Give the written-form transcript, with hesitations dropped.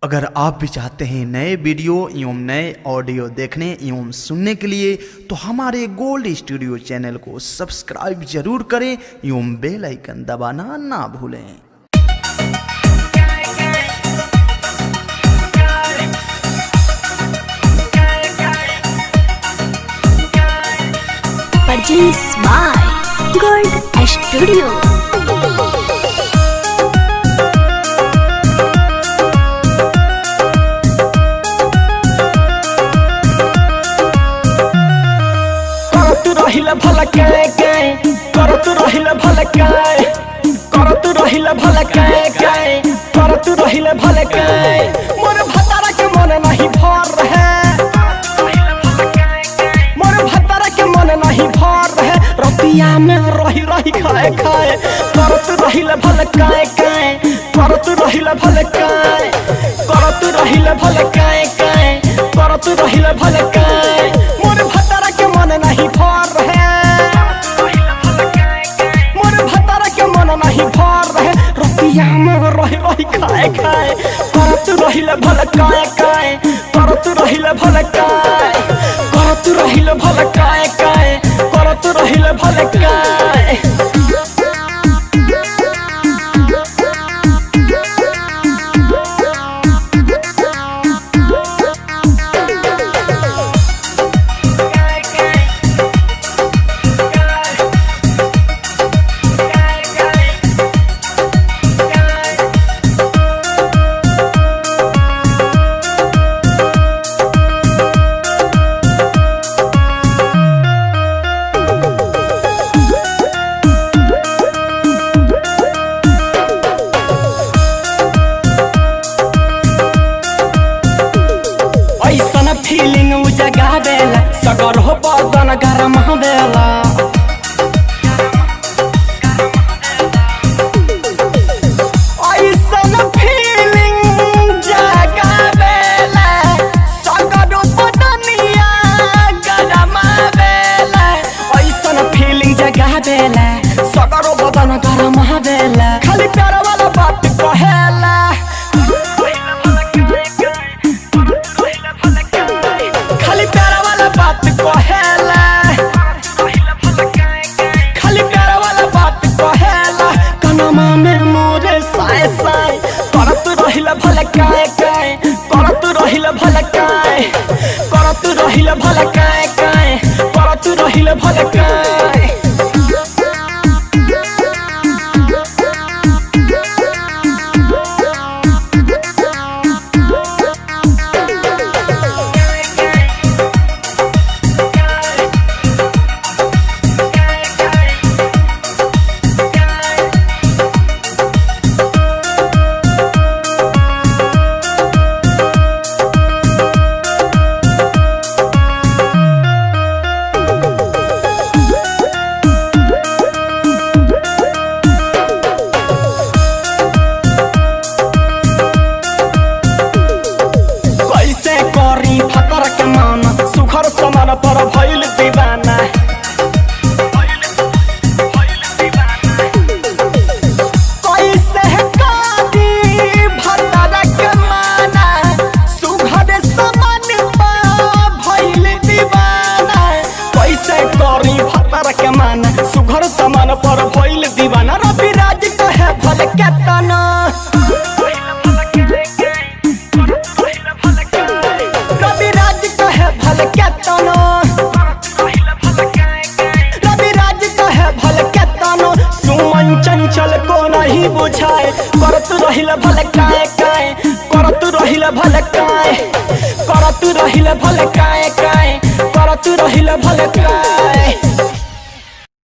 अगर आप भी चाहते हैं नए वीडियो एवं नए ऑडियो देखने एवं सुनने के लिए तो हमारे गोल्ड स्टूडियो चैनल को सब्सक्राइब जरूर करें एवं बेल आइकन दबाना ना भूलें। Produced by Gold Studio। भला करत रहिल भला करत रहिल भला करत रहिल भला मोर भतारा के मन नहीं भर है, मोर भतारा के मन नहीं भर है। रतिया में रही रही खाए करत रहिल भला करत रहिल भला करत रहिल भला करत रहिल भला मोर भतारा के मन नहीं भर है, रतिया में रही रही खाए करत रहिल भला करत रहिल भला करत रहिल भला करत रहिल भला फीलिंग जगा देला सगर हो बदन गरम बेला ऐसन फीलिंग जगा देला सगर हो बदनिया गरम बेला ऐसन फीलिंग जगा देला सगर हो बदन गरम बेला खाली प्यार वाला बात कहेला करत रहिल भला करत रहिल भला करत रहिल भला करत रहिल भला सुखर समान पर भइल दीवाना कैसे कादी भतारा के माना सुखर समान पर भइल दीवाना कैसे करी भतारा के माना सुखर समान पर भइल दीवाना रवि राज कहे भले केतना चंचल को नहीं बुझाए करत रहिल भला करत रहिल भला करत रहिल भला करत रहिल भला